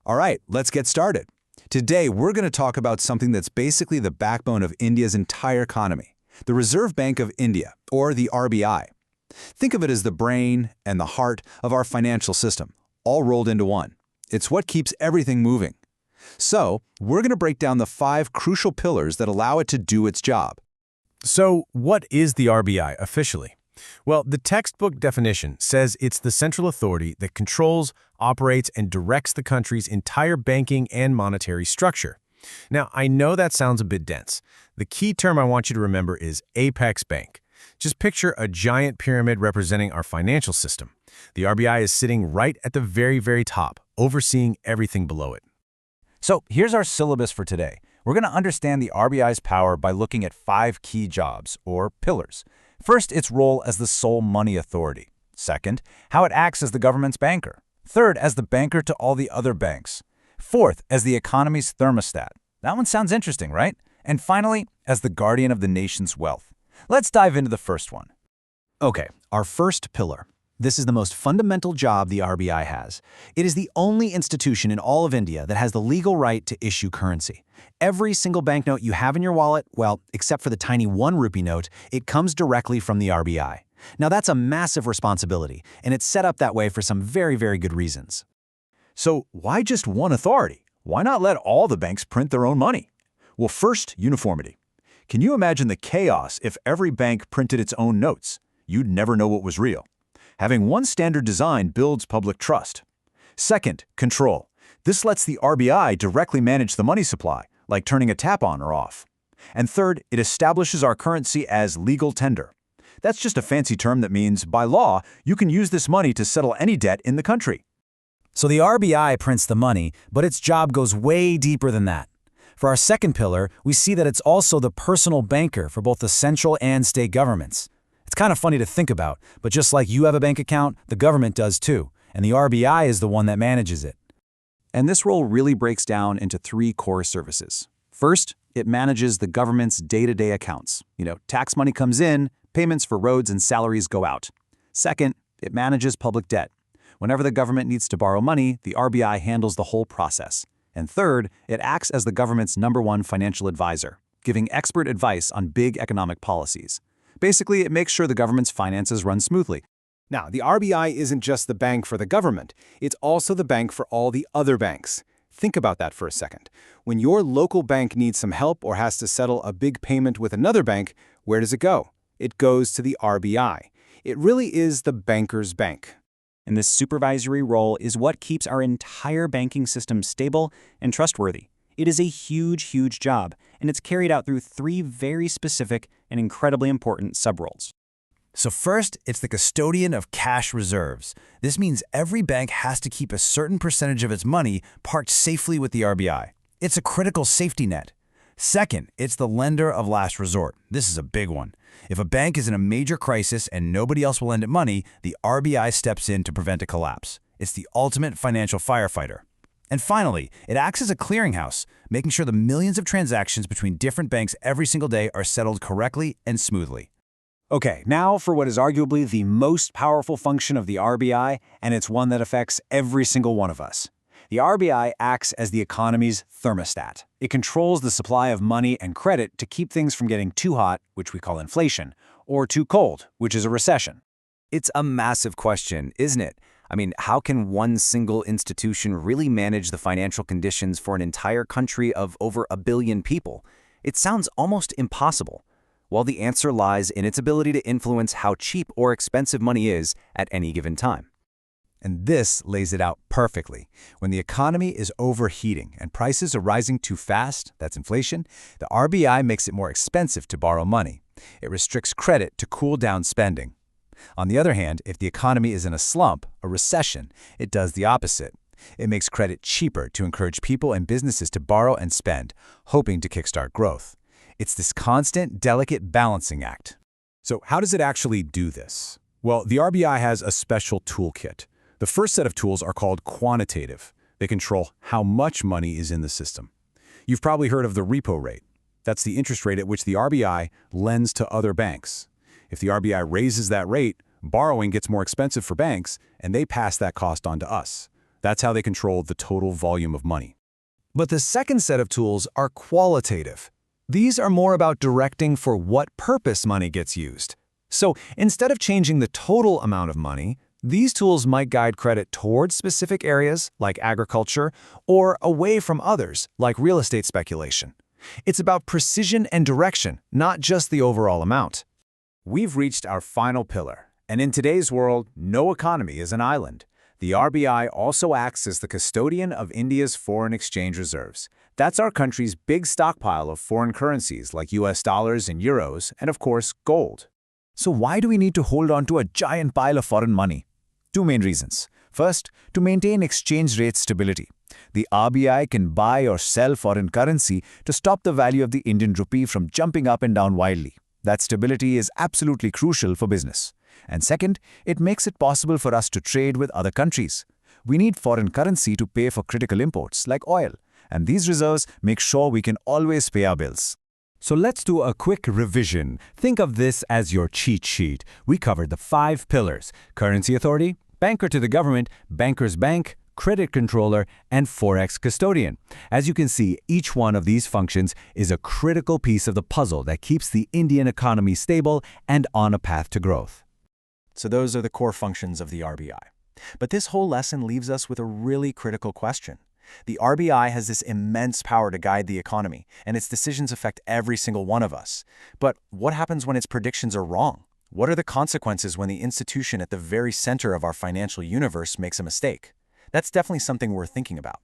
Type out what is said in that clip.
All right, let's get started. Today, we're going to talk about something that's basically the backbone of India's entire economy, the Reserve Bank of India, or the RBI. Think of it as the brain and the heart of our financial system, all rolled into one. It's what keeps everything moving. So, we're going to break down the 5 crucial pillars that allow it to do its job. So, what is the RBI officially? Well, the textbook definition says it's the central authority that controls, operates, and directs the country's entire banking and monetary structure. Now, I know that sounds a bit dense. The key term I want you to remember is apex bank. Just picture a giant pyramid representing our financial system. The RBI is sitting right at the very top, overseeing everything below it. So, here's our syllabus for today. We're going to understand the RBI's power by looking at 5 key jobs, or pillars. First, its role as the sole money authority. Second, how it acts as the government's banker. Third, as the banker to all the other banks. Fourth, as the economy's thermostat. That one sounds interesting, right? And finally, as the guardian of the nation's wealth. Let's dive into the first one. Okay, our first pillar. This is the most fundamental job the RBI has. It is the only institution in all of India that has the legal right to issue currency. Every single banknote you have in your wallet, well, except for the tiny 1 rupee note, it comes directly from the RBI. Now that's a massive responsibility, and it's set up that way for some very good reasons. So why just one authority? Why not let all the banks print their own money? Well, first, uniformity. Can you imagine the chaos if every bank printed its own notes? You'd never know what was real. Having one standard design builds public trust. Second, control. This lets the RBI directly manage the money supply, like turning a tap on or off. And third, it establishes our currency as legal tender. That's just a fancy term that means, by law, you can use this money to settle any debt in the country. So the RBI prints the money, but its job goes way deeper than that. For our second pillar, we see that it's also the personal banker for both the central and state governments. It's kind of funny to think about, but just like you have a bank account, the government does too, and the RBI is the one that manages it. And this role really breaks down into 3 core services. First, it manages the government's day-to-day accounts. Tax money comes in, payments for roads and salaries go out. Second, it manages public debt. Whenever the government needs to borrow money, the RBI handles the whole process. And third, it acts as the government's #1 financial advisor, giving expert advice on big economic policies. Basically, it makes sure the government's finances run smoothly. Now, the RBI isn't just the bank for the government, it's also the bank for all the other banks. Think about that for a second. When your local bank needs some help or has to settle a big payment with another bank, where does it go? It goes to the RBI. It really is the banker's bank. And this supervisory role is what keeps our entire banking system stable and trustworthy. It is a huge job, and it's carried out through 3 very specific and incredibly important sub-roles. So first, it's the custodian of cash reserves. This means every bank has to keep a certain percentage of its money parked safely with the RBI. It's a critical safety net. Second, it's the lender of last resort. This is a big one. If a bank is in a major crisis and nobody else will lend it money, the RBI steps in to prevent a collapse. It's the ultimate financial firefighter. And finally, it acts as a clearinghouse, making sure the millions of transactions between different banks every single day are settled correctly and smoothly. Okay, now for what is arguably the most powerful function of the RBI, and it's one that affects every single one of us. The RBI acts as the economy's thermostat. It controls the supply of money and credit to keep things from getting too hot, which we call inflation, or too cold, which is a recession. It's a massive question, isn't it? How can one single institution really manage the financial conditions for an entire country of over 1 billion people? It sounds almost impossible. Well, the answer lies in its ability to influence how cheap or expensive money is at any given time. And this lays it out perfectly. When the economy is overheating and prices are rising too fast, that's inflation, the RBI makes it more expensive to borrow money. It restricts credit to cool down spending. On the other hand, if the economy is in a slump, a recession, it does the opposite. It makes credit cheaper to encourage people and businesses to borrow and spend, hoping to kickstart growth. It's this constant, delicate balancing act. So how does it actually do this? Well, the RBI has a special toolkit. The first set of tools are called quantitative. They control how much money is in the system. You've probably heard of the repo rate. That's the interest rate at which the RBI lends to other banks. If the RBI raises that rate, borrowing gets more expensive for banks, and they pass that cost on to us. That's how they control the total volume of money. But the second set of tools are qualitative. These are more about directing for what purpose money gets used. So instead of changing the total amount of money, these tools might guide credit towards specific areas, like agriculture, or away from others, like real estate speculation. It's about precision and direction, not just the overall amount. We've reached our final pillar, and in today's world, no economy is an island. The RBI also acts as the custodian of India's foreign exchange reserves. That's our country's big stockpile of foreign currencies like US dollars and euros, and of course, gold. So why do we need to hold on to a giant pile of foreign money? Two main reasons. First, to maintain exchange rate stability. The RBI can buy or sell foreign currency to stop the value of the Indian rupee from jumping up and down wildly. That stability is absolutely crucial for business. And second, it makes it possible for us to trade with other countries. We need foreign currency to pay for critical imports like oil, and these reserves make sure we can always pay our bills. So let's do a quick revision. Think of this as your cheat sheet. We covered the 5 pillars: currency authority, banker to the government, banker's bank, credit controller, and forex custodian. As you can see, each one of these functions is a critical piece of the puzzle that keeps the Indian economy stable and on a path to growth. So those are the core functions of the RBI. But this whole lesson leaves us with a really critical question. The RBI has this immense power to guide the economy, and its decisions affect every single one of us. But what happens when its predictions are wrong? What are the consequences when the institution at the very center of our financial universe makes a mistake? That's definitely something we're thinking about.